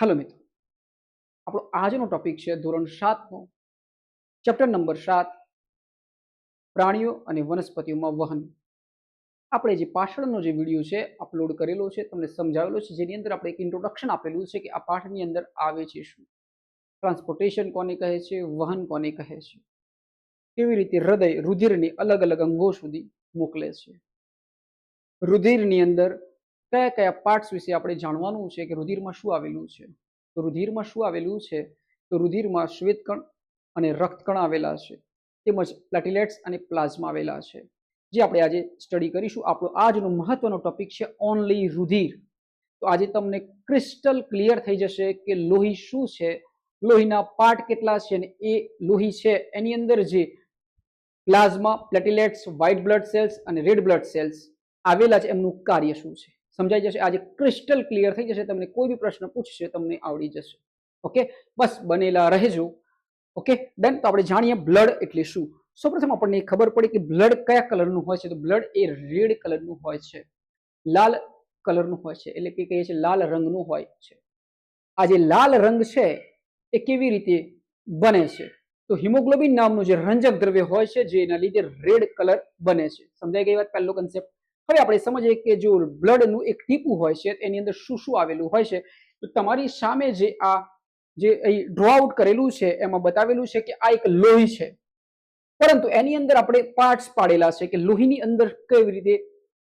Hello मित्रों, આપણો આજનો ટોપિક છે ધોરણ 7 નો ચેપ્ટર નંબર 7 પ્રાણીઓ અને વનસ્પતિઓમાં વહન. આપણે જે પાછળનો જે વિડિયો છે અપલોડ કરેલો છે, તમને સમજાવેલો છે, જેની અંદર આપણે એક ઇન્ટ્રોડક્શન આપેલું છે કે આ પાઠની અંદર આવે છે શું, ટ્રાન્સપોર્ટેશન કોને કહે છે, વહન કોને કહે છે, કેવી રીતે હૃદય રુધિરની અલગ અલગ અંગો સુધી મોકલે છે, રુધિરની અંદર કયા કયા પાર્ટ્સ વિશે આપણે જાણવાનું છે કે રુધિરમાં શું આવેલું છે. તો રુધિરમાં શું આવેલું છે, તો રુધિરમાં શ્વેતકણ અને રક્તકણ આવેલા છે, તેમજ પ્લેટલેટ્સ અને પ્લાઝ્મા આવેલા છે, જે આપણે આજે સ્ટડી કરીશું. આપણો આજનો મહત્વનો ટોપિક છે ઓનલી રુધિર. તો આજે તમને ક્રિસ્ટલ ક્લિયર થઈ જશે કે લોહી શું છે, લોહીના પાર્ટ કેટલા છે, અને એ લોહી છે એની અંદર જે plasma, platelets, white blood cells અને રેડ બ્લડ સેલ્સ આવેલા છે એમનું કાર્ય શું છે સમજાઈ જશે. આજે ક્રિસ્ટલ ક્લિયર થઈ જશે. તમને કોઈ બી પ્રશ્ન પૂછશે તમને આવડી જશે. ઓકે, બસ બનેલા રહેજો. Okay done. તો આપણે જાણીએ બ્લડ એટલે શું. સૌપ્રથમ આપણને ખબર પડી કે બ્લડ કયા કલરનું હોય છે. તો બ્લડ એ રેડ કલરનું હોય છે, લાલ કલરનું હોય છે, એટલે કે કહીએ છીએ લાલ રંગનું હોય છે. આ જે લાલ રંગ છે એ કેવી રીતે બને છે, તો હિમોગ્લોબિન નામનું જે રંજક દ્રવ્ય હોય છે જેના લીધે રેડ કલર બને છે. સમજાઈ ગઈ વાત, પહેલો કન્સેપ્ટ. હવે આપણે સમજીએ કે જો બ્લડનું એક ટીપું હોય છે એની અંદર શું શું આવેલું હોય છે. તો તમારી સામે જે આ જે અહીં ડ્રો આઉટ કરેલું છે એમાં બતાવેલું છે કે આ એક લોહી છે, પરંતુ એની અંદર આપણે પાર્ટ્સ પાડેલા છે કે લોહીની અંદર કેવી રીતે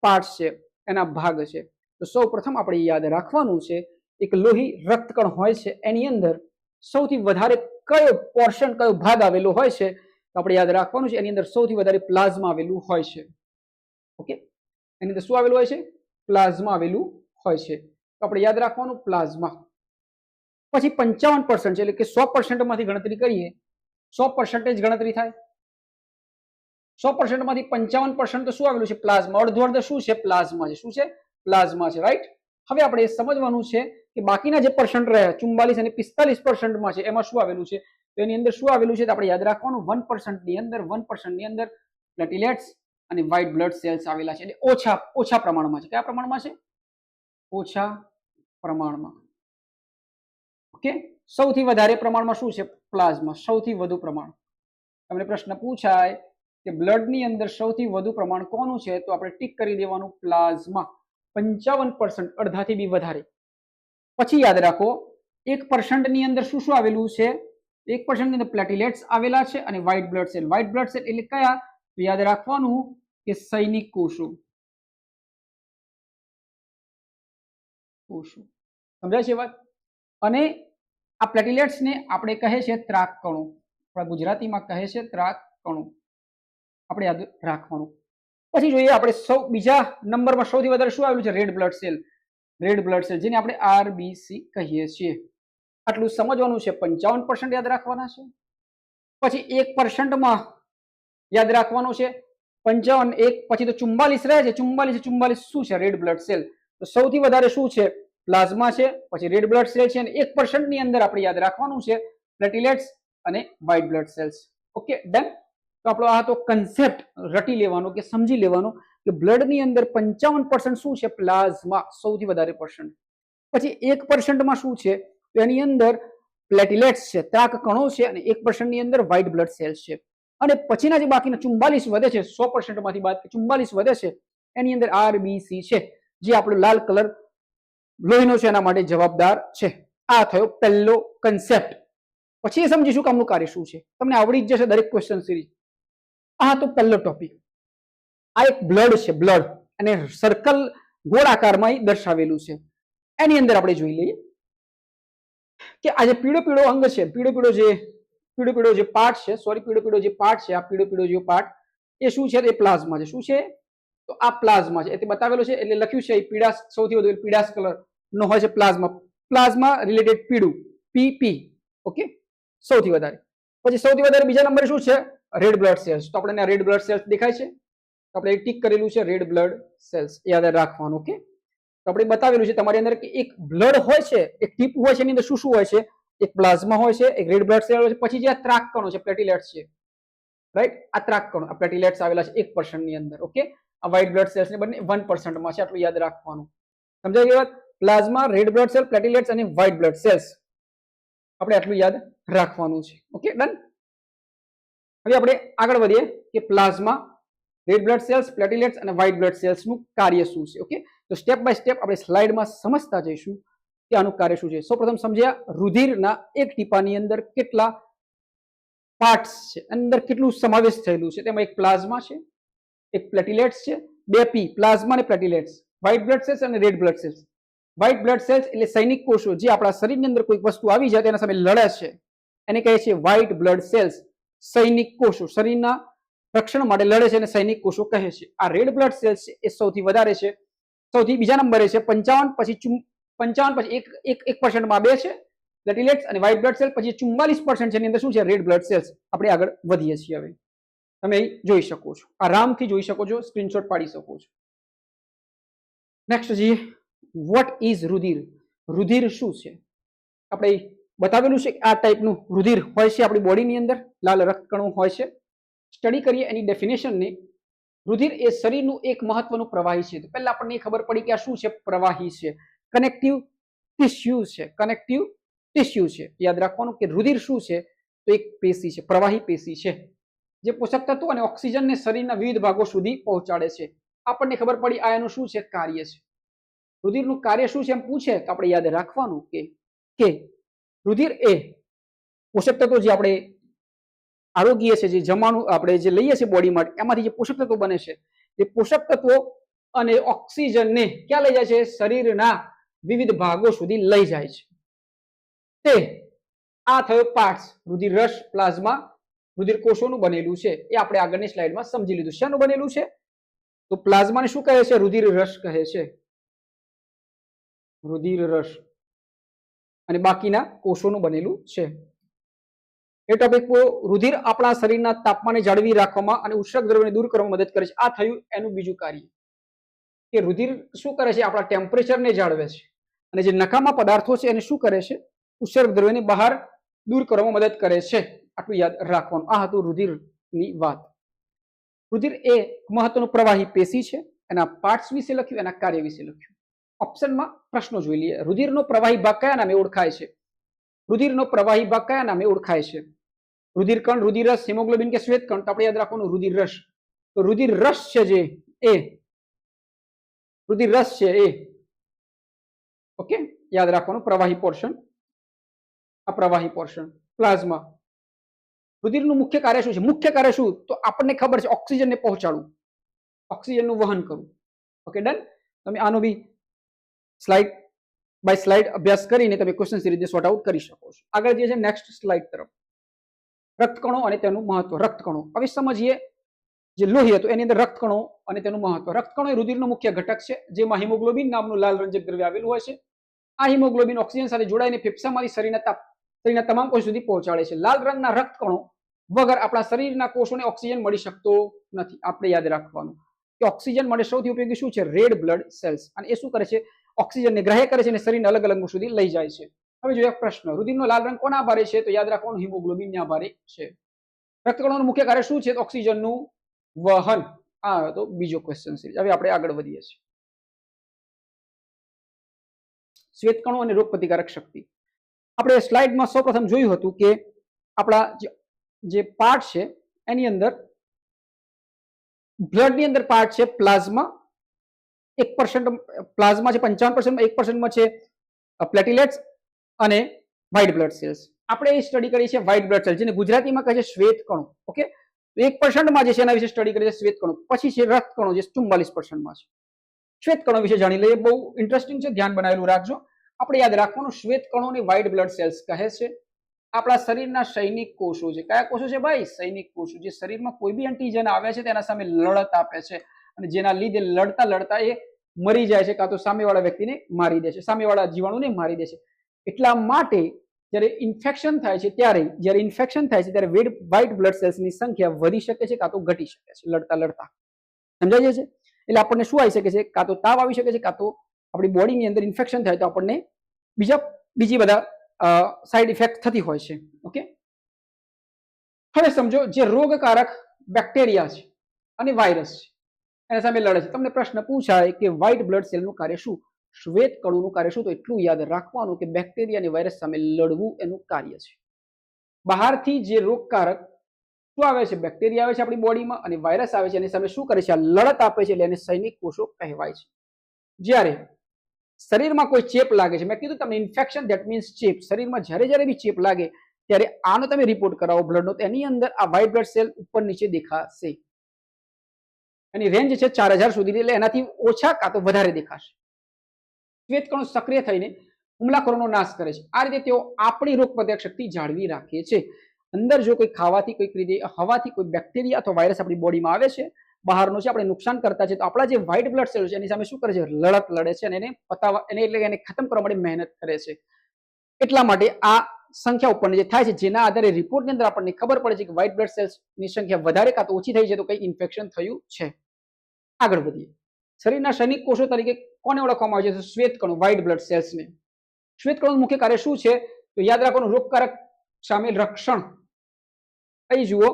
પાર્ટ્સ છે, એના ભાગ છે. તો સૌ પ્રથમ આપણે યાદ રાખવાનું છે એક લોહી રક્તકણ હોય છે, એની અંદર સૌથી વધારે કયો પોર્શન, કયો ભાગ આવેલો હોય છે, તો આપણે યાદ રાખવાનું છે એની અંદર સૌથી વધારે પ્લાઝ્મા આવેલું હોય છે. ઓકે, એની અંદર શું આવેલું હોય છે, પ્લાઝ્મા આવેલું હોય છે. તો આપણે યાદ રાખવાનું પ્લાઝ્મા. પછી 55% છે, એટલે કે 100% માંથી ગણતરી કરીએ, 100% ગણતરી થાય. 100% માંથી 55% તો શું આવેલું છે, પ્લાઝ્મા. અડધો અડધો શું છે, પ્લાઝ્મા છે. શું છે, પ્લાઝ્મા છે, રાઈટ. હવે આપણે સમજવાનું છે કે બાકીના જે પર્સન્ટ રહ્યા 44 અને 45% માં છે એમાં શું આવેલું છે. તો એની અંદર શું આવેલું છે તો આપણે યાદ રાખવાનું 1% ની અંદર 1% ની અંદર પ્લેટલેટ્સ અને વ્હાઇટ બ્લડ સેલ્સ આવેલા છે. એટલે ઓછા પ્રમાણમાં છે. કયા પ્રમાણમાં છે, ઓછા પ્રમાણમાં. ઓકે, સૌથી વધારે પ્રમાણમાં શું છે, પ્લાઝ્મા. સૌથી વધુ પ્રમાણ. તમને પ્રશ્ન પૂછાય કે બ્લડની અંદર સૌથી વધુ પ્રમાણ કોનું છે, તો આપણે ટીક કરી દેવાનું પ્લાઝમા. 55%, અડધાથી બી વધારે. પછી યાદ રાખો 1% ની અંદર શું શું આવેલું છે, 1% ની અંદર પ્લેટલેટ્સ આવેલા છે અને white blood cell. White blood cell એટલે કયા, તો યાદ રાખવાનું કે સૈનિક કોષો. સમજાય છે વાત. અને આ પ્લેટલેટ્સ ને આપણે કહે છે ત્રાક કણો. આપણા ગુજરાતીમાં કહે છે ત્રાક કણો. આપણે યાદ રાખવાનું. પછી જોઈએ આપણે બીજા નંબરમાં સૌથી વધારે શું આવેલું છે, red blood cell. Red blood cell જેને આપણે આરબીસી કહીએ છીએ. આટલું સમજવાનું છે. 55% યાદ રાખવાના છે. પછી 1% માં યાદ રાખવાનું છે 55, 1 પછી તો 44 રહે છે. 44 શું છે, રેડ બ્લડ સેલ. તો સૌથી વધારે શું છે, પ્લાઝ્મા છે, પછી રેડ બ્લડ સેલ છે, અને 1% ની અંદર આપણે યાદ રાખવાનું છે પ્લેટલેટ્સ અને white blood cells. Okay done. તો આપણો આ તો કન્સેપ્ટ રટી લેવાનો કે સમજી લેવાનો કે બ્લડ ની અંદર 55% શું છે, પ્લાઝમા, સૌથી વધારે પર્સન્ટ. પછી 1% માં શું છે, તો એની અંદર પ્લેટલેટ્સ છે, ત્રાક કણો છે, અને 1% ની અંદર વ્હાઇટ બ્લડ સેલ્સ છે. અને પછીના જે બાકીના 44 વધે છે, 100% માંથી બાદ 44 વધે છે, એની અંદર આરબીસી છે, જે આપણો લાલ કલર લોહીનો છે એના માટે જવાબદાર છે. આ થયો પહેલો કન્સેપ્ટ. પછી એ સમજીશું કે આમનું કાર્ય શું છે. તમને આવડી જ જશે દરેક ક્વેશ્ચન સિરીઝ. આ તો પહેલો ટોપિક. આ એક બ્લડ છે, બ્લડ, અને સર્કલ ગોળાકારમાં દર્શાવેલું છે. એની અંદર આપણે જોઈ લઈએ કે આ જે પીળો પીળો અંગ છે, પીળો પીળો જે પાર્ટ છે, સોરી પીળો પીળો જે પાર્ટ છે, આ પીળો પીળો જે પાર્ટ એ શું છે, એ પ્લાઝમા છે. શું છે, તો આ પ્લાઝમા છે. એ બતાવેલું છે, એટલે લખ્યું છે પીળાશ, સૌથી વધુ પીળાશ કલર નો હોય છે પ્લાઝમા. પ્લાઝમા રિલેટેડ પીળું, પીપી. ઓકે, સૌથી વધારે. પછી સૌથી વધારે બીજા નંબરે શું છે, રેડ બ્લડ સેલ્સ. તો આપણે રેડ બ્લડ સેલ્સ દેખાય છે, તો આપણે ટીક કરેલું છે રેડ બ્લડ સેલ્સ, યાદ રાખવાનું. ઓકે, તો આપણે બતાવેલું છે તમારી અંદર કે એક બ્લડ હોય છે, એક ટીપ હોય છે, એની અંદર શું શું હોય છે, એક પ્લાઝમા હોય છે, એક રેડ બ્લડ સેલ હોય છે, પછી જે આ ત્રાક કણો છે, પ્લેટલેટ્સ છે, રાઈટ. આ ત્રાક કણો, આ પ્લેટલેટ્સ આવેલા છે 1% ની અંદર. ઓકે, આ વ્હાઇટ બ્લડ સેલ્સ ને બંને 1% માં છે. આટલું યાદ રાખવાનું. સમજાઈ ગઈ વાત. પ્લાઝમા, રેડ બ્લડ સેલ, પ્લેટિલેટ્સ અને વ્હાઇટ બ્લડ સેલ્સ. આપણે આટલું યાદ રાખવાનું છે. Okay, done. હવે આપણે આગળ વધીએ કે પ્લાઝમા, રેડ બ્લડ સેલ્સ, પ્લેટિલેટ્સ અને વ્હાઇટ બ્લડ સેલ્સનું કાર્ય શું છે. ઓકે, તો સ્ટેપ બાય સ્ટેપ આપણે સ્લાઇડમાં સમજતા જઈશું કે આનું કાર્ય શું છે. સૌપ્રથમ સમજ્યા રુધિરના એક ટીપાની અંદર કેટલા પાર્ટ્સ છે, અંદર કેટલું સમાવેશ થયેલું છે. તેમાં એક પ્લાઝમા છે, એક પ્લેટિલેટ્સ છે, બે પી પ્લાઝમા અને પ્લેટિલેટ્સ, વ્હાઇટ બ્લડ સેલ્સ અને red blood cells. White blood cells એટલે સૈનિક કોષો જે આપણા શરીરની અંદર કોઈ વસ્તુ આવી જાય તેના સામે લડે છે, એને કહે છે વ્હાઇટ બ્લડ સેલ્સ. સૈનિક કોષો શરીરના રક્ષણ માટે લડે છે અને સૈનિક કોષો કહે છે. આ રેડ બ્લડ સેલ્સ છે એ સૌથી વધારે છે, સૌથી બીજા નંબરે છે 55, પછી 1% બે છે પ્લેટિલેટ્સ અને વ્હાઇટ બ્લડ સેલ, પછી 44% છે એની અંદર શું છે રેડ બ્લડ સેલ્સ. આપણે આગળ વધીએ છીએ. હવે તમે જોઈ શકો છો, આરામથી જોઈ શકો છો, સ્ક્રીનશોટ પાડી શકો છો. નેક્સ્ટ જઈએ, વોટ ઇઝ રુધિર. રુધિર શું છે? આપણે બતાવેલું છે કે આ ટાઈપનું રુધિર હોય છે આપણી બોડીની અંદર, લાલ રક્તકણો હોય છે. સ્ટડી કરીએ એની ડેફિનેશનને. રુધિર એ શરીરનું એક મહત્વનું પ્રવાહી છે. તો પહેલા આપણને ખબર પડી કે આ શું છે? પ્રવાહી છે, કનેક્ટિવ ટિશ્યુ છે. કનેક્ટિવ ટિશ્યુ છે. યાદ રાખવાનું કે રુધિર શું છે? તો એક પેશી છે, પ્રવાહી પેશી છે, જે પોષક તત્વો અને ઓક્સિજનને શરીરના વિવિધ ભાગો સુધી પહોંચાડે છે. આપણને ખબર પડી આ એનું શું છે? કાર્ય છે. રુધિરનું કાર્ય શું છે એમ પૂછે તો આપણે યાદ રાખવાનું કે રુધિર એ પોષક તત્વો જે આપણે આરોગ્ય છે, જે જમાનું આપણે જે લઈએ છીએ બોડી માટે, એમાંથી જે પોષક તત્વો બને છે, એ પોષક તત્વો અને ઓક્સિજનને ક્યાં લઈ જાય છે? શરીરના વિવિધ ભાગો સુધી લઈ જાય છે. તે આ થયો પાર્ટ્સ. રુધિર રસ, પ્લાઝમા, રુધિર કોષોનું બનેલું છે. એ આપણે આગળની સ્લાઇડમાં સમજી લીધું. શેનું બનેલું છે? તો પ્લાઝમાને શું કહે છે? રુધિર રસ કહે છે, રુધિર રસ. અને બાકીના કોષોનું બનેલું છે. એ ટોપિક રુધિર આપણા શરીરના તાપમાને જાળવી રાખવામાં અને ઉષ્ણક દ્રવ્યોને દૂર કરવામાં મદદ કરે છે. આ થયું એનું બીજું કાર્ય કે રુધિર શું કરે છે? આપણા ટેમ્પરેચરને જાળવે છે અને જે નકામા પદાર્થો છે એને શું કરે છે? ઉષ્ણક દ્રવ્યોને બહાર દૂર કરવામાં મદદ કરે છે. આટલું યાદ રાખવાનું. આ હતું રુધિરની વાત. રુધિર એ મહત્વનું પ્રવાહી પેશી છે. એના પાર્ટ્સ વિશે લખ્યું, એના કાર્ય વિશે લખ્યું. ઓપ્શનમાં પ્રશ્નો જોઈ લઈએ. રુધિરનો પ્રવાહી ભાગ કયા નામે ઓળખાય છે? રુધિરનો પ્રવાહી ભાગ કયા નામે ઓળખાય છે? રુધિર કણ, રુધિર રસ, હિમોગ્લોબિન કે શ્વેત કણ? તો આપણે યાદ રાખવાનું રુધિર રસ. તો રુધિર રસ છે જે એ રુધિર રસ છે એ ઓકે યાદ રાખવાનું. પ્રવાહી પોર્શન, આ પ્રવાહી પોર્શન. પ્લાઝમા. રુધિરનું મુખ્ય કાર્ય શું છે? મુખ્ય કાર્ય શું? તો આપણને ખબર છે ઓક્સિજનને પહોંચાડવું, ઓક્સિજનનું વહન કરવું. Okay done. તમે આનો બી સ્લાઇડ બાય સ્લાઇડ અભ્યાસ કરીને તમે ક્વેશ્ચન સિરીઝને સોર્ટ આઉટ કરી શકો છો. આગળ જે છે નેક્સ્ટ સ્લાઇડ તરફ. રક્તકણો અને તેનું મહત્વ. રક્તકણો હવે સમજીએ. જે લોહી હતું એની અંદર રક્તકણો અને તેનું મહત્વ. રક્તકણો એ રુધિરનો મુખ્ય ઘટક છે, જેમાં હિમોગ્લોબિન નામનું લાલ રંજક દ્રવ્ય આવેલું હોય છે. આ હિમોગ્લોબિન ઓક્સિજન સાથે જોડાઈને ફેફસામાંથી શરીરના તમામ કોષ સુધી પહોંચાડે છે. લાલ રંગના રક્તકણો વગર આપણા શરીરના કોષોને ઓક્સિજન મળી શકતો નથી. આપણે યાદ રાખવાનું કે ઓક્સિજન માટે સૌથી ઉપયોગી શું છે? Red blood cells. અને એ શું કરે છે? ઓક્સિજનને ગ્રહણ કરે છે અને શરીરના અલગ અલગ સુધી લઈ જાય છે. હવે જોઈએ પ્રશ્ન. રુધિરનો લાલ રંગ કોના આભારે છે? તો યાદ રાખવાનું હિમોગ્લોબિનને આભારે છે. રક્તકણોનું મુખ્ય કાર્ય શું છે? ઓક્સિજનનું વહન. આ તો બીજો ક્વેશ્ચન છે. હવે આપણે આગળ વધીએ છીએ. શ્વેતકણો અને રોગપ્રતિકારક શક્તિ. આપણે સ્લાઇડમાં સૌપ્રથમ જોયું હતું કે આપણા જે પાર્ટ છે એની અંદર બ્લડની અંદર પાર્ટ છે પ્લાઝમા, 1% પ્લાઝમા છે 55%, 1% છે પ્લેટિલેટ્સ અને વ્હાઇટ બ્લડ સેલ્સ. આપણે એ સ્ટડી કરી છે વ્હાઇટ બ્લડ સેલ્સ, જેને ગુજરાતીમાં કહે છે શ્વેતકણો. ઓકે, 1% છે એના વિશે સ્ટડી કરી છે શ્વેતકણો. પછી છે રક્તકણો જે 44% છે. શ્વેતકણો વિશે જાણી લઈએ. બહુ ઇન્ટરેસ્ટિંગ છે, ધ્યાન બનાવેલું રાખજો. આપણે યાદ રાખવાનું શ્વેતકણોને વ્હાઇટ બ્લડ સેલ્સ કહે છે. આપણા શરીરના સૈનિક કોષો છે. કયા કોષો છે ભાઈ? સૈનિક કોષો, જે શરીરમાં કોઈ બી એન્ટીજન આવે છે તેના સામે લડત આપે છે અને જેના લીધે લડતા લડતા એ મરી જાય છે, કાં તો સામેવાળા વ્યક્તિને મારી દે છે, સામેવાળા જીવાણુને મારી દે છે. એટલા માટે જ્યારે ઇન્ફેક્શન થાય છે ત્યારે વ્હાઇટ બ્લડ સેલ્સની સંખ્યા વધી શકે છે કાં તો ઘટી શકે છે લડતા લડતા. સમજાય છે? એટલે આપણને શું આવી શકે છે? કાં તો તાવ આવી શકે છે, કાં તો આપણી બોડીની અંદર ઇન્ફેક્શન થાય તો આપણને બીજી બધા સાઇડ ઇફેક્ટ થતી હોય છે. ઓકે, હવે સમજો જે રોગકારક બેક્ટેરિયા છે અને વાયરસ છે એના સામે લડે છે. તમને પ્રશ્ન પૂછાય કે વ્હાઇટ બ્લડ સેલનું કાર્ય શું? શ્વેત કણોનું કાર્ય શું? તો એટલું યાદ રાખવાનું કે બેક્ટેરિયા અને વાયરસ સામે લડવું એનું કાર્ય છે. બહારથી જે રોગકારક શું આવે છે? બેક્ટેરિયા આવે છે આપણી બોડીમાં અને વાયરસ આવે છે, એની સામે શું કરે છે? આ લડત આપે છે, એટલે એને સૈનિક કોષો કહેવાય છે. જ્યારે શરીરમાં કોઈ ચેપ લાગે છે, મેં કીધું તમને ઇન્ફેક્શન ધેટ મીન્સ ચેપ. શરીરમાં જ્યારે બી ચેપ લાગે ત્યારે આનો તમે રિપોર્ટ કરાવો બ્લડનો, તો એની અંદર આ વ્હાઇટ બ્લડ સેલ ઉપર નીચે દેખાશે. એની રેન્જ છે 4000 સુધી, એટલે એનાથી ઓછા કાં તો વધારે દેખાશે. શ્વેત કણો સક્રિય થઈને હુમલાખોરોનો નાશ કરે છે. આ રીતે તેઓ આપણી રોગ પ્રતિકારક શક્તિ જાળવી રાખે છે. અંદર જો કોઈ ખાવાથી, કોઈક રીતે હવાથી કોઈ બેક્ટેરિયા અથવા વાયરસ આપણી બોડીમાં આવે છે, બહારનો છે, આપણે નુકસાન કરતા છે, તો આપણા જે વ્હાઇટ બ્લડ સેલ છે એની સામે શું કરે છે? લડત લડે છે અને એને પતાવવા, એને ખતમ કરવા માટે મહેનત કરે છે. એટલા માટે આ સંખ્યા ઉપર જે થાય છે, જેના આધારે રિપોર્ટની અંદર આપણને ખબર પડે છે કે વ્હાઇટ બ્લડ સેલ્સની સંખ્યા વધારે કાં તો ઓછી થઈ છે, તો કંઈક ઇન્ફેક્શન થયું છે. આગળ વધીએ. શરીરના સૈનિક કોષો તરીકે કોને ઓળખવામાં આવે છે? શ્વેત કણો, વ્હાઇટ બ્લડ સેલ્સને. શ્વેત કણોનું મુખ્ય કાર્ય શું છે? તો યાદ રાખવાનું, રોગકારક સામે રક્ષણ. અહીં જુઓ,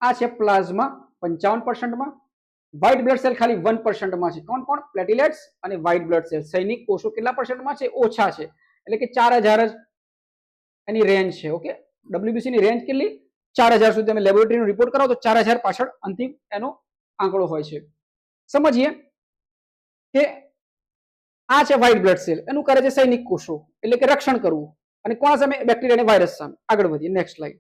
આ છે પ્લાઝમા 55%માં, વ્હાઇટ બ્લડ સેલ ખાલી 1%માં છે. કોણ? પ્લેટિલેટ્સ અને વ્હાઇટ બ્લડ સેલ. સૈનિક કોષો કેટલા પરસેન્ટમાં છે? ઓછા છે, એટલે કે 4000 જ એની રેન્જ છે. ઓકે, WBC ની રેન્જ કેટલી? 4000 સુધી. તમે લેબોરેટરીનો રિપોર્ટ કરાવો તો 4000 પાછળ અંતિમ એનો આંકડો હોય છે. સમજીએ કે આ છે વ્હાઇટ બ્લડ સેલ, એનું કરે છે સૈનિક કોષો, એટલે કે રક્ષણ કરવું. અને કોના સામે? બેક્ટેરિયા અને વાયરસ સામે. આગળ વધીએ, નેક્સ્ટ સ્લાઇડ.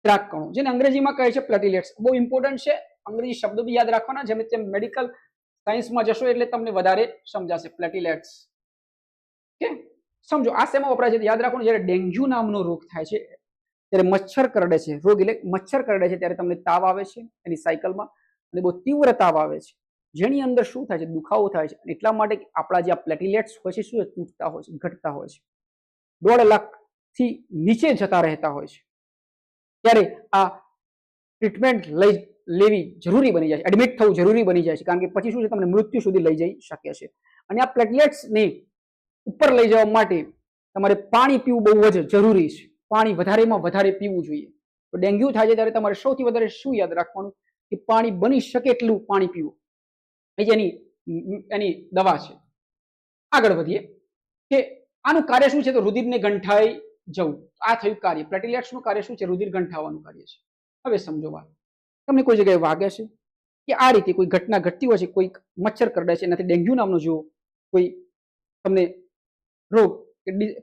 ત્રાક કણો, જેને અંગ્રેજીમાં કહે છે પ્લેટિલેટ્સ. બહુ ઇમ્પોર્ટન્ટ છે, અંગ્રેજી શબ્દો બી યાદ રાખવાના. જેમ તેમ મેડિકલ સાયન્સમાં જશો એટલે તમને વધારે સમજાશે. પ્લેટિલેટ્સ, ઓકે, સમજો આ શેમાં વપરાય છે? યાદ રાખવાનું, જ્યારે ડેન્ગ્યુ નામનો રોગ થાય છે, ત્યારે મચ્છર કરડે છે, રોગ એટલે મચ્છર કરડે છે, ત્યારે તમને તાવ આવે છે એની સાયકલમાં, અને બહુ તીવ્ર તાવ આવે છે, જેની અંદર શું થાય છે? દુખાવો થાય છે. એટલા માટે આપણા જે આ પ્લેટિલેટ્સ હોય છે, શું તૂટતા હોય છે, ઘટતા હોય છે, 1.5 લાખથી નીચે જતા રહેતા હોય છે. ત્યારે આ ટ્રીટમેન્ટ લેવી જરૂરી બની જાય છે, એડમિટ થવું જરૂરી બની જાય છે, કારણ કે પછી શું છે? તમને મૃત્યુ સુધી લઈ જઈ શકે છે. અને આ પ્લેટલેટ્સને ઉપર લઈ જવા માટે તમારે પાણી પીવું બહુ જ જરૂરી છે. પાણી વધારેમાં વધારે પીવું જોઈએ. તો ડેન્ગ્યુ થાય છે ત્યારે તમારે સૌથી વધારે શું યાદ રાખવાનું? કે પાણી બની શકે એટલું પાણી પીવું, એ જ એની દવા છે. આગળ વધીએ કે આનું કાર્ય શું છે? તો રુધિરને ગંઠાઈ જવું. આ થયું કાર્ય. પ્લેટિલેટ્સનું કાર્ય શું છે? રુધિર ગંઠાવવાનું કાર્ય છે. હવે સમજો વાત. તમને કોઈ જગ્યાએ વાગે છે કે આ રીતે કોઈ ઘટના ઘટતી હોય છે, કોઈ મચ્છર કરડે છે, એનાથી ડેન્ગ્યુ નામનો જો કોઈ તમને રોગ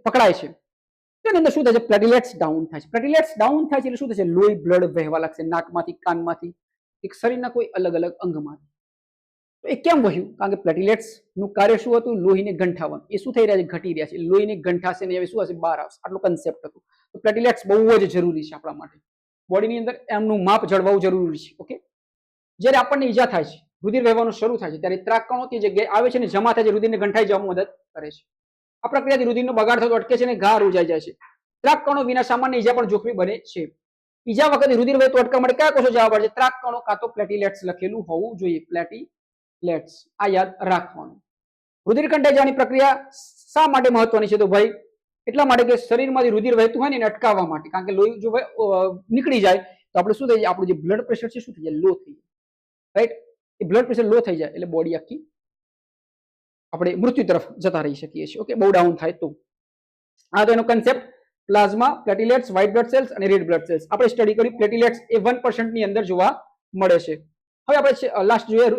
પકડાય છે, તેની અંદર શું થાય છે? પ્લેટિલેટ્સ ડાઉન થાય છે. પ્લેટિલેટ્સ ડાઉન થાય છે એટલે શું થશે? લોહી, બ્લડ વહેવા લાગશે, નાકમાંથી, કાનમાંથી, એક શરીરના કોઈ અલગ અલગ અંગમાંથી. તો એ કેમ વહ્યું? કારણ કે પ્લેટિલેટ્સ નું કાર્ય શું હતું? લોહીને ગંઠાવવાનું. એ શું થઈ રહ્યા છે? ઘટી રહ્યા છે. લોહીને ગંઠાશે ને હવે શું હશે? બહાર આવશે. આટલો કન્સેપ્ટ હતો. તો પ્લેટિલેટ્સ બહુ જ જરૂરી છે આપણા માટે. બોડીની અંદર એમનું માપ જળવાવું જરૂરી છે. ઓકે, જ્યારે આપણને ઈજા થાય છે, રુધિર વહેવાનું શરૂ થાય છે, ત્યારે ત્રાક કણો તે જગ્યાએ આવે છે અને જમા થાય છે, રુધિરને ગંઠાઈ જવામાં મદદ કરે છે. આ પ્રક્રિયાથી રુધિરનો બગાડ થતો અટકે છે અને ઘા રૂજાઈ જાય છે. ત્રાક કણો વિના સામાન્ય ઈજા પણ જોખમી બને છે. ઈજા વખતે રુધિર વહેતું અટકાવવા માટે કયા કોષો જવાબ છે? ત્રાક કણો કાં તો પ્લેટિલેટ્સ લખેલું હોવું જોઈએ. પ્લેટિલેટ્સ, આ યાદ રાખવાનું. રુધિર ગંઠાઈ જવાની પ્રક્રિયા શા માટે મહત્વની છે? તો ભાઈ એટલા માટે કે શરીરમાંથી રુધિર વહેતું હોય ને એને અટકાવવા માટે. કારણ કે લોહી જો નીકળી જાય તો આપણે શું થઈ જાય? આપણું જે બ્લડ પ્રેશર છે શું થઈ જાય? લો થઈ જાય. રાઈટ? એ બ્લડ પ્રેશર લો થઈ જાય એટલે બોડી આખી આપણે મૃત્યુ તરફ જતા રહી શકીએ છીએ. ઓકે, બહુ ડાઉન થાય તો. આ તો એનો concept. Plasma, platelets, white blood cells અને રેડ બ્લડ સેલ્સ આપણે સ્ટડી કરી. પ્લેટિલેટ્સ એ 1% ની અંદર જોવા મળે છે. હવે આપણે લાસ્ટ જોઈએ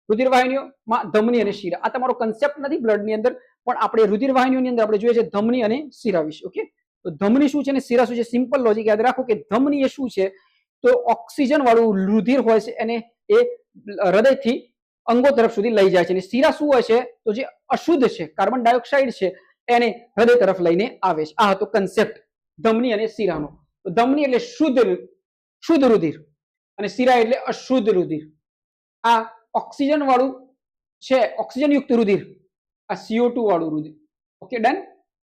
રુધિર વાહિનીઓમાં ધમની અને શિરા. આ તમારો કન્સેપ્ટ નથી બ્લડની અંદર, પણ આપણે રુધિર વાહિનીઓની અંદર આપણે જોઈએ છે ધમની અને શિરા વિશે. ઓકે, તો ધમની શું છે અને શિરા શું છે? સિમ્પલ લોજિક યાદ રાખો કે ધમની એ શું છે? તો ઓક્સિજન વાળું રુધિર હોય છે, એને એ હૃદયથી અંગો તરફ સુધી લઈ જાય છે. અને શિરા શું હોય છે? તો જે અશુદ્ધ છે, કાર્બન ડાયોક્સાઇડ છે, એને હૃદય તરફ લઈને આવે છે. આ હતો કન્સેપ્ટ ધમની અને શિરાનો. તો ધમની એટલે શુદ્ધ રુધિર અને શિરા એટલે અશુદ્ધ રુધિર. આ ઓક્સિજન વાળું છે, ઓક્સિજન યુક્ત રુધિર, આ CO2 વાળું રુધિર. Okay, done.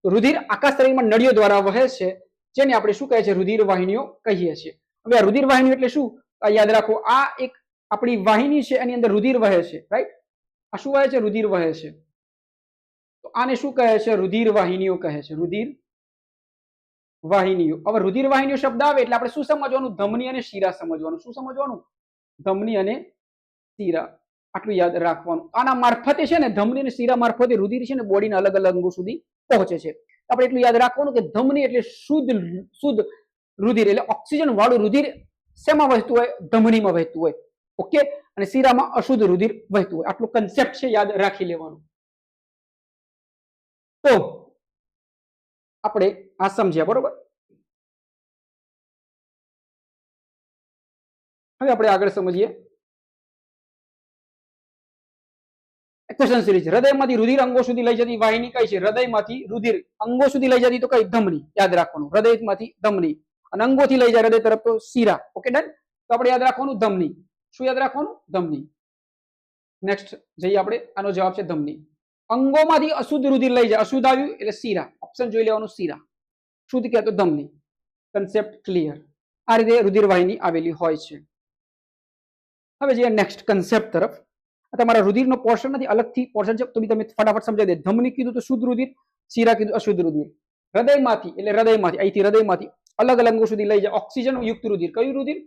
રુધિર આખા શરીરમાં નળીઓ દ્વારા વહે છે, જેને આપણે શું કહે છે? રુધિર વાહિનીઓ કહીએ છીએ. હવે આ રુધિર વાહિનીઓ એટલે શું? યાદ રાખો, આ એક આપણી વાહિની છે, એની અંદર રુધિર વહે છે. રાઈટ? આ શું વહે છે? રુધિર વહે છે. તો આને શું કહે છે? રુધિર વાહિનીઓ કહે છે. રુધિર વાહિનીઓ. હવે રુધિર વાહિનીઓ શબ્દ આવે એટલે આપણે શું સમજવાનું? ધમની અને શિરા સમજવાનું. શું સમજવાનું? ધમની અને શિરા. આટલું યાદ રાખવાનું. આના મારફતે છે ને ધમની અને શિરા મારફતે રુધિર છે ને બોડીના અલગ અલગ અંગો સુધી પહોંચે છે. આપણે એટલું યાદ રાખવાનું કે ધમની એટલે શુદ્ધ રુધિર, એટલે ઓક્સિજન વાળું રુધિર શેમાં વહેતું હોય? ધમનીમાં વહેતું હોય. ઓકે, અને શિરામાં અશુદ્ધ રુધિર વહેતું હોય. આટલું કન્સેપ્ટ છે, યાદ રાખી લેવાનું. તો આપણે આ સમજ્યા, બરોબર. હવે આપણે આગળ સમજીએ ક્વેશ્ચન સિરીઝ. હૃદયમાંથી રુધિર અંગો સુધી લઈ જતી વાહિની કઈ છે? હૃદયમાંથી રુધિર અંગો સુધી લઈ જતી તો કઈ? ધમની. યાદ રાખવાનું, હૃદયમાંથી ધમની, અને અંગોથી લઈ જાય હૃદય તરફ તો શિરા. Okay, done. તો આપણે યાદ રાખવાનું ધમની. શું યાદ રાખવાનું? ધમની. નેક્સ્ટ જઈએ આપણે. આનો જવાબ છે ધમની. અંગોમાંથી અશુદ્ધ રુધિર લઈ જાય, અશુદ્ધ આવ્યું એટલે શિરા. ઓપ્શન જોઈ લેવાનું, શિરા. શુદ્ધ કહે તો ધમની. Concept clear. આ રીતે રુધિર વાહિની આવેલી હોય છે. હવે જઈએ નેક્સ્ટ કન્સેપ્ટ તરફ. તમારા રુધિરનો પોર્શન નથી, અલગથી પોર્શન છે, તો બી તમે ફટાફટ સમજાવી દે. ધમની કીધું તો શુદ્ધ રુધિર, શિરા કીધું અશુદ્ધ રુધિર. હૃદયમાંથી એટલે હૃદયમાંથી, અહીંથી હૃદયમાંથી અલગ અલગ અંગો સુધી લઈ જાય ઓક્સિજન યુક્ત રુધિર. કયું રુધિર?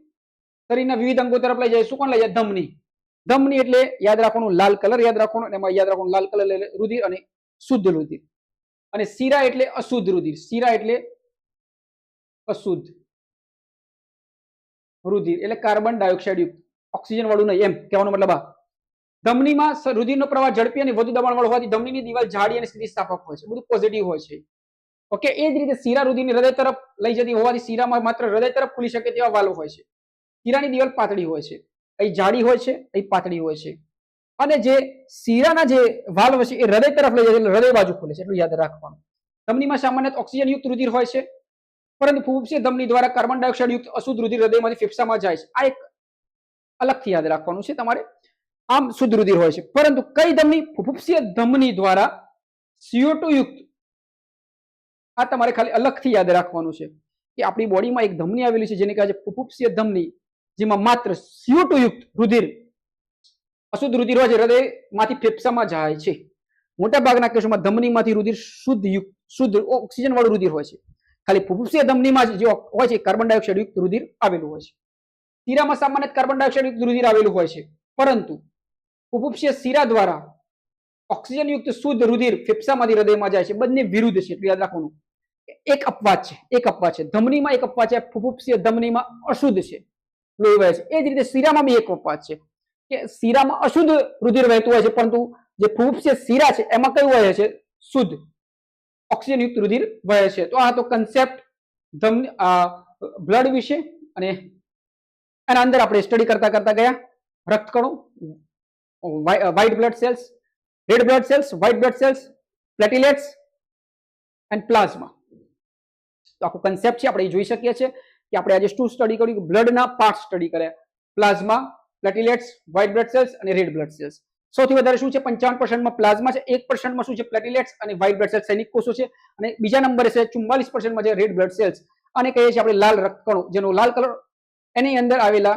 શરીરના વિવિધ અંગો તરફ લઈ જાય. શું કોણ લઈ જાય? ધમની. ધમની એટલે યાદ રાખવાનું લાલ કલર યાદ રાખવાનું, અને એમાં યાદ રાખવાનું લાલ કલર એટલે રુધિર અને શુદ્ધ રુધિર. અને શિરા એટલે અશુદ્ધ રુધિર. શિરા એટલે અશુદ્ધ રુધિર એટલે કાર્બન ડાયોક્સાઇડ યુક્ત, ઓક્સિજન વાળું નહીં, એમ કહેવાનો મતલબ આ. ધમનીમાં રુધિરનો પ્રવાહ ઝડપી અને વધુ દબાણ વાળો હોવાથી ધમનીની દિવાલ જાડી અને સ્થિતિસ્થાપક હોય છે. બધું પોઝિટિવ હોય છે. ઓકે, એ જ રીતે શિરા રુધિરની હૃદય તરફ લઈ જતી હોવાથી શિરામાં માત્ર હૃદય તરફ ખુલી શકે તેવા વાલ્વ હોય છે. શિરાની દિવાલ પાતળી હોય છે, અહીં જાડી હોય છે, અહીં પાતળી હોય છે. અને જે શિરાના જે વાલ્વ છે એ હૃદય તરફ લઈ જાય એટલે હૃદય બાજુ ખુલે છે. એટલું યાદ રાખવાનું. ધમનીમાં સામાન્ય ઓક્સિજન યુક્ત રુધિર હોય છે, પરંતુ ફુફુસીય ધમની દ્વારા કાર્બન ડાયોક્સાઇડ યુક્ત અશુદ્ધ રુધિર હૃદયમાંથી ફેફસામાં જાય છે. આ એક અલગથી યાદ રાખવાનું છે તમારે. આમ શુદ્ધ રુધિર હોય છે, પરંતુ કઈ ધમની? ફુફુસીય ધમની દ્વારા CO2 યુક્ત. આ તમારે ખાલી અલગથી યાદ રાખવાનું છે કે આપણી બોડીમાં એક ધમની આવેલી છે જેને કહે છે ફુફુસીય ધમની, જેમાં માત્ર CO2 યુક્ત રુધિર, અશુદ્ધ રુધિર હોય છે, હૃદયમાંથી ફેફસામાં જાય છે. મોટા ભાગના કેસોમાં ધમનીમાંથી રુધિર શુદ્ધ ઓક્સિજન વાળું રુધિર હોય છે. ખાલી ફુફુસીય ધમનીમાં જે હોય છે કાર્બન ડાયોક્સાઇડ યુક્ત રુધિર આવેલું હોય છે. શિરામાં સામાન્ય કાર્બન ડાયોક્સાઇડ યુક્ત રુધિર આવેલું હોય છે, પરંતુ ફુફુસીય શિરા દ્વારા ઓક્સિજન યુક્ત શુદ્ધ રુધિર ફેફસામાંથી હૃદયમાં જાય છે. બંને વિરુદ્ધ છે, એટલું યાદ રાખવાનું. એક અપવાદ છે, એક અપવાદ છે. ધમનીમાં એક અપવાદ છે, ફુફુસીય ધમનીમાં અશુદ્ધ છે, લોહી વહે છે. એ જ રીતે શિરામાં બી એક અપવાદ છે કે શિરામાં અશુદ્ધ રુધિર વહેતું હોય છે, પરંતુ જે ફુફુસીય શિરા છે એમાં કયું વહે છે? શુદ્ધ ઓક્સિજન યુક્ત રુધિર વહે છે. તો આ તો કન્સેપ્ટ બ્લડ વિશે, અને એના અંદર આપણે સ્ટડી કરતા કરતા ગયા રક્તકણો, white blood cells, red blood cells, white blood cells, platelets and plasma. તો આખું કન્સેપ્ટ છે, આપણે જોઈ શકીએ છીએ કે આપણે આજે શું સ્ટડી કર્યું? બ્લડના પાર્ટ સ્ટડી કર્યા. Plasma, platelets, white blood cells અને રેડ બ્લડ સેલ્સ. સૌથી વધારે શું છે? 55% પ્લાઝમા છે, 1% શું છે? પ્લેટિલેટ્સ અને વ્હાઇટ બ્લડ સેલ્સ, સૈનિક કોષો છે, અને બીજા નંબરે છે 44% છે રેડ બ્લડ સેલ્સ. આને કહીએ છીએ આપણે લાલ રક્તકણો, જેનો લાલ કલર એની અંદર આવેલા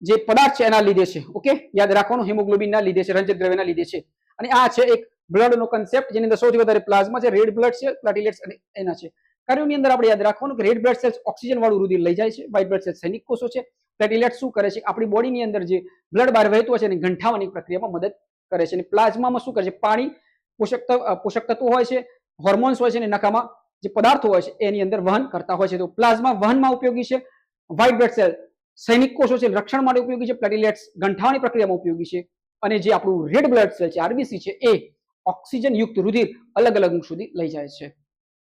જે પદાર્થ છે એના લીધે છે. ઓકે, યાદ રાખવાનું, હિમોગ્લોબિનના લીધે છે, રંજક દ્રવ્યના લીધે છે. અને આ છે એક બ્લડનો કન્સેપ્ટ, જેની અંદર સૌથી વધારે પ્લાઝમા છે, રેડ બ્લડ સેલ, પ્લેટિલેટ્સ અને એના છે. કાર્યોની અંદર આપણે યાદ રાખવાનું કે રેડ બ્લડ સેલ્સ ઓક્સિજન વાળું રુધિર લઈ જાય છે, વ્હાઇટ બ્લડ સેલ્સ સૈનિક કોષો છે, પ્લેટિલેટ્સ શું કરે છે? આપણી બોડીની અંદર જે બ્લડ બહાર વહેતું હોય છે એને ગંઠાવાની પ્રક્રિયામાં મદદ કરે છે. અને પ્લાઝમામાં શું કરે છે? પાણી, પોષક તત્વો હોય છે, હોર્મોન્સ હોય છે, અને નખામાં જે પદાર્થો હોય છે એની અંદર વહન કરતા હોય છે. તો પ્લાઝમા વહનમાં ઉપયોગી છે, વ્હાઇટ બ્લડ સેલ સૈનિક કોષો છે રક્ષણ માટે ઉપયોગી છે, પ્લેટિલેટ્સ ગંઠાવાની પ્રક્રિયામાં ઉપયોગી છે, અને જે આપણું રેડ બ્લડ સેલ છે આરબીસી છે એ ઓક્સિજન યુક્ત રુધિર અલગ અલગ અંગ સુધી લઈ જાય છે.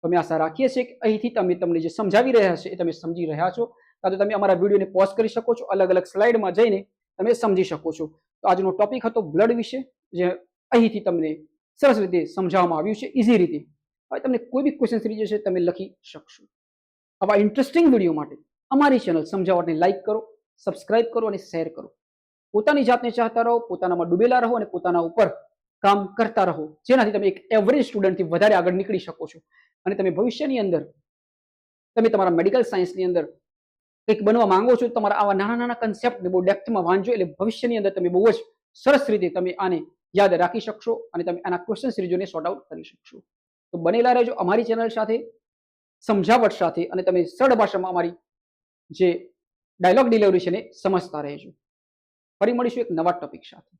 તો અમે આશા રાખીએ છીએ કે અહીંથી તમને જે સમજાવી રહ્યા છે એ તમે સમજી રહ્યા છો, કાં તો તમે અમારા વિડીયોને પોઝ કરી શકો છો, અલગ અલગ સ્લાઇડમાં જઈને તમે સમજી શકો છો. તો આજનો ટોપિક હતો બ્લડ વિશે, જે અહીંથી તમને સરસ રીતે સમજાવવામાં આવ્યું છે, ઇઝી રીતે. હવે તમને કોઈ બી ક્વેશ્ચન સિરીઝ છે તમે લખી શકશો. આવા ઇન્ટરેસ્ટિંગ વિડીયો માટે અમારી ચેનલ સમજાવટને લાઈક કરો, સબસ્ક્રાઇબ કરો અને શેર કરો. પોતાની જાતને ચાહતા રહો, પોતાનામાં ડૂબેલા રહો અને પોતાના ઉપર કામ કરતા રહો, જેનાથી તમે એક એવરેજ સ્ટુડન્ટથી વધારે આગળ નીકળી શકો છો. અને તમે ભવિષ્યની અંદર તમે તમારા મેડિકલ સાયન્સની અંદર કંઈક બનવા માંગો છો, તમારા આવા નાના નાના કન્સેપ્ટને બહુ ડેપ્થમાં વાંચો, એટલે ભવિષ્યની અંદર તમે બહુ જ સરસ રીતે તમે આને યાદ રાખી શકશો અને તમે આના ક્વેશ્ચન સિરીઝોને સોર્ટ આઉટ કરી શકશો. તો બનેલા રહેજો અમારી ચેનલ સાથે, સમજાવટ સાથે, અને તમે સરળ ભાષામાં અમારી જે ડાયલોગ ડિલિવરી છે ને સમજતા રહેજો. ફરી મળીશું એક નવા ટોપિક સાથે.